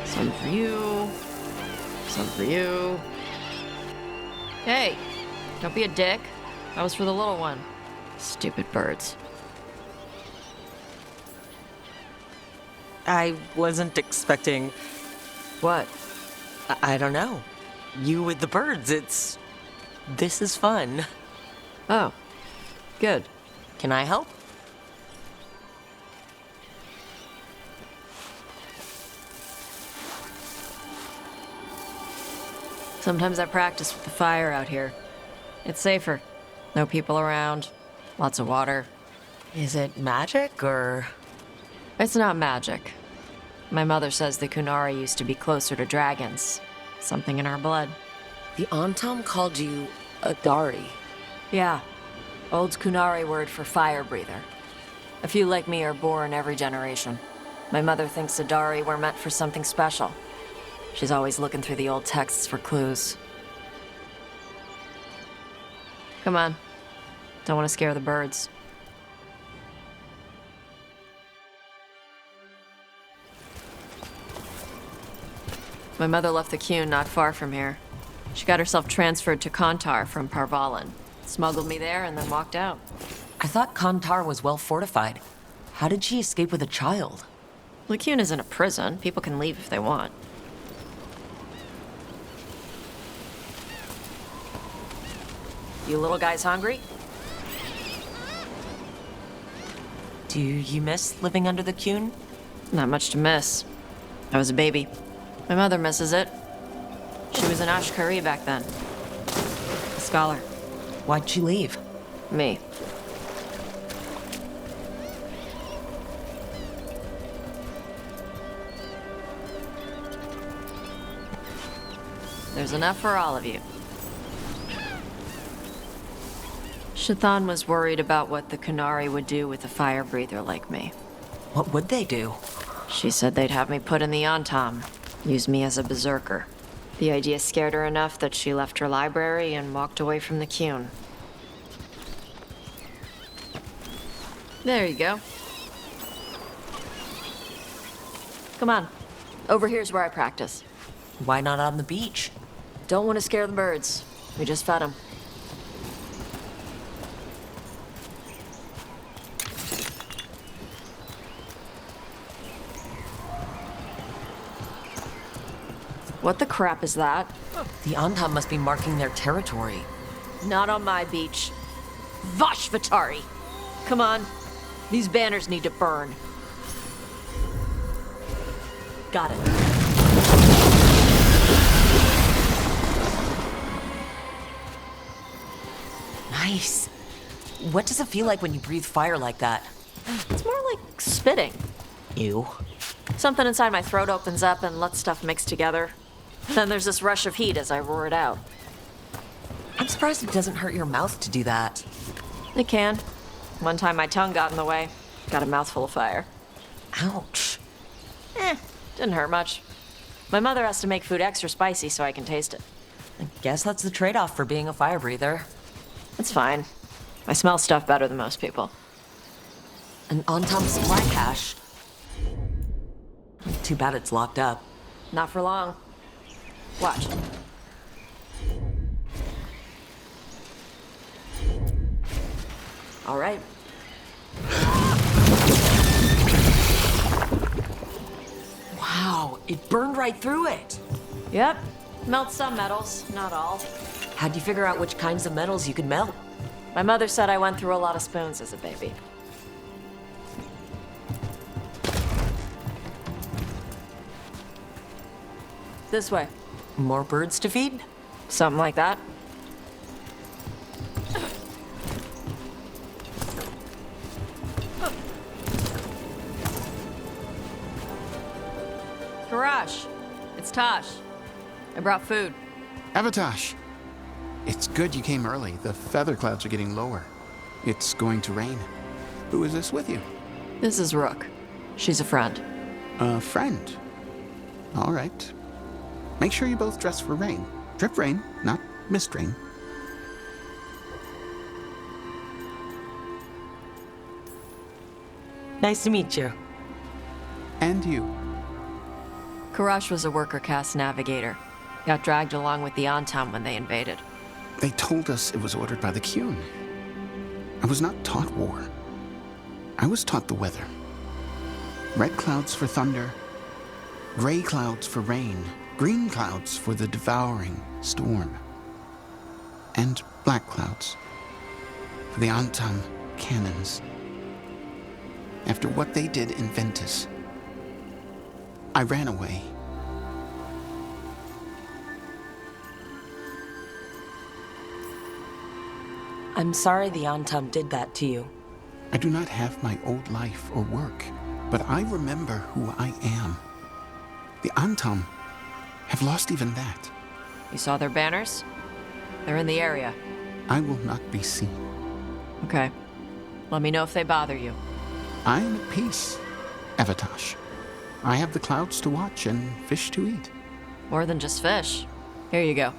Some for you. Some for you. Hey, don't be a dick. That was for the little one. Stupid birds. I wasn't expecting... What? I don't know. You with the birds, This is fun. Oh, good. Can I help? Sometimes I practice with the fire out here. It's safer. No people around. Lots of water. Is it magic, or...? It's not magic. My mother says the Kunari used to be closer to dragons. Something in our blood. The Antam called you a Dari. Yeah. Old Kunari word for fire breather. A few like me are born every generation. My mother thinks Adari were meant for something special. She's always looking through the old texts for clues. Come on. Don't want to scare the birds. My mother left the Qun not far from here. She got herself transferred to Kantar from Parvalan. Smuggled me there and then walked out. I thought Kantar was well fortified. How did she escape with a child? The Qun isn't a prison. People can leave if they want. You little guys hungry? Do you miss living under the Qun? Not much to miss. I was a baby. My mother misses it. She was an Ashkari back then. A scholar. Why'd she leave? Me. There's enough for all of you. Shathan was worried about what the Kunari would do with a fire breather like me. What would they do? She said they'd have me put in the Antam, use me as a berserker. The idea scared her enough that she left her library and walked away from the Qun. There you go. Come on. Over here's where I practice. Why not on the beach? Don't want to scare the birds. We just fed them. What the crap is that? The Antam must be marking their territory. Not on my beach. Vashvatari! Come on. These banners need to burn. Got it. Nice. What does it feel like when you breathe fire like that? It's more like spitting. Ew. Something inside my throat opens up and lets stuff mix together. Then there's this rush of heat as I roar it out. I'm surprised it doesn't hurt your mouth to do that. It can. One time my tongue got in the way. Got a mouthful of fire. Ouch. Didn't hurt much. My mother has to make food extra spicy so I can taste it. I guess that's the trade-off for being a fire breather. It's fine. I smell stuff better than most people. An Antam supply cache. Too bad it's locked up. Not for long. Watch. All right. Wow, it burned right through it. Yep. Melt some metals, not all. How'd you figure out which kinds of metals you could melt? My mother said I went through a lot of spoons as a baby. This way. More birds to feed? Something like that. Karash, it's Taash. I brought food. Avatash, it's good you came early. The feather clouds are getting lower. It's going to rain. Who is this with you? This is Rook. She's a friend. A friend. All right. Make sure you both dress for rain. Drip rain, not mist rain. Nice to meet you. And you. Karash was a worker caste navigator. Got dragged along with the Antam when they invaded. They told us it was ordered by the Qun. I was not taught war. I was taught the weather. Red clouds for thunder, gray clouds for rain, green clouds for the devouring storm, and black clouds for the Antam cannons. After what they did in Ventus, I ran away. I'm sorry the Antam did that to you. I do not have my old life or work, but I remember who I am. The Antam have lost even that. You saw their banners? They're in the area. I will not be seen. Okay. Let me know if they bother you. I am at peace, Taash. I have the clouds to watch and fish to eat. More than just fish. Here you go.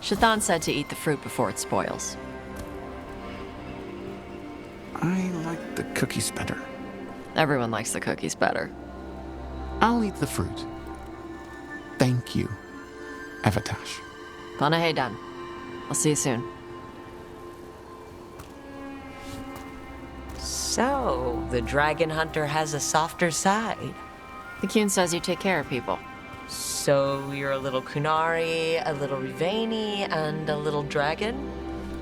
Shathan said to eat the fruit before it spoils. I like the cookies better. Everyone likes the cookies better. I'll eat the fruit. Thank you, Taash. Panahedan. I'll see you soon. So, the dragon hunter has a softer side. The Qun says you take care of people. So, you're a little Kunari, a little Rivani, and a little dragon?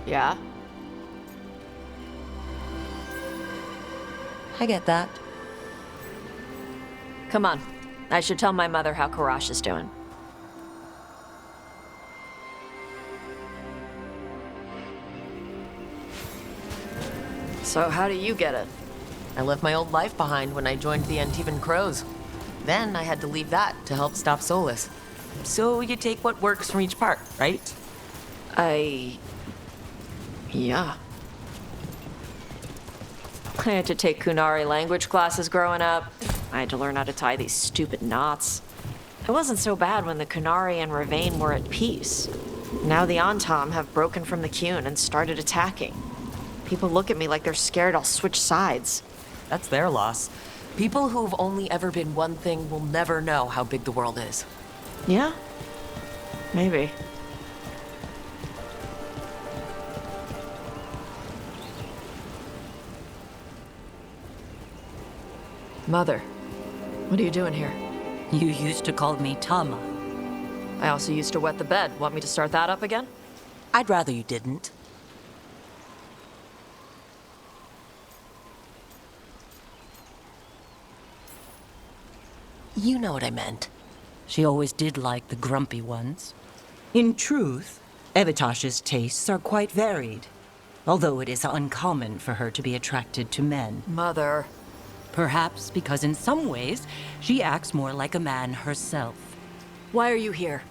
Yeah? I get that. Come on. I should tell my mother how Karash is doing. So how do you get it? I left my old life behind when I joined the Antivan Crows. Then I had to leave that to help stop Solus. So you take what works from each part, right? Yeah. I had to take Kunari language classes growing up. I had to learn how to tie these stupid knots. It wasn't so bad when the Kunari and Ravain were at peace. Now the Antam have broken from the Qun and started attacking. People look at me like they're scared I'll switch sides. That's their loss. People who've only ever been one thing will never know how big the world is. Yeah? Maybe. Mother, what are you doing here? You used to call me Tama. I also used to wet the bed. Want me to start that up again? I'd rather you didn't. You know what I meant. She always did like the grumpy ones. In truth, Evitash's tastes are quite varied, although it is uncommon for her to be attracted to men. Mother. Perhaps because in some ways, she acts more like a man herself. Why are you here?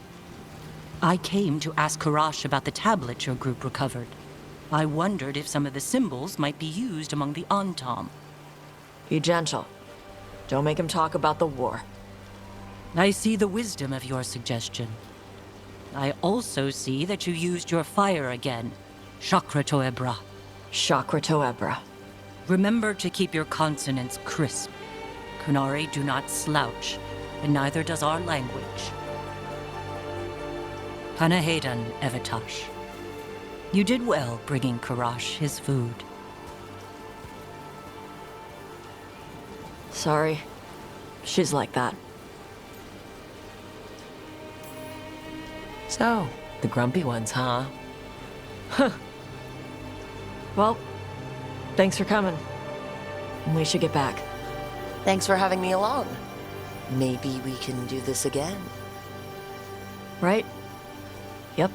I came to ask Karash about the tablet your group recovered. I wondered if some of the symbols might be used among the Antam. Be gentle. Don't make him talk about the war. I see the wisdom of your suggestion. I also see that you used your fire again, Chakra Toebra. Chakra Toebra. Remember to keep your consonants crisp. Kunari do not slouch, and neither does our language. Panahedan, Evitash. You did well bringing Karash his food. Sorry. She's like that. So, the grumpy ones, huh? Well, thanks for coming. We should get back. Thanks for having me along. Maybe we can do this again. Right? Yep.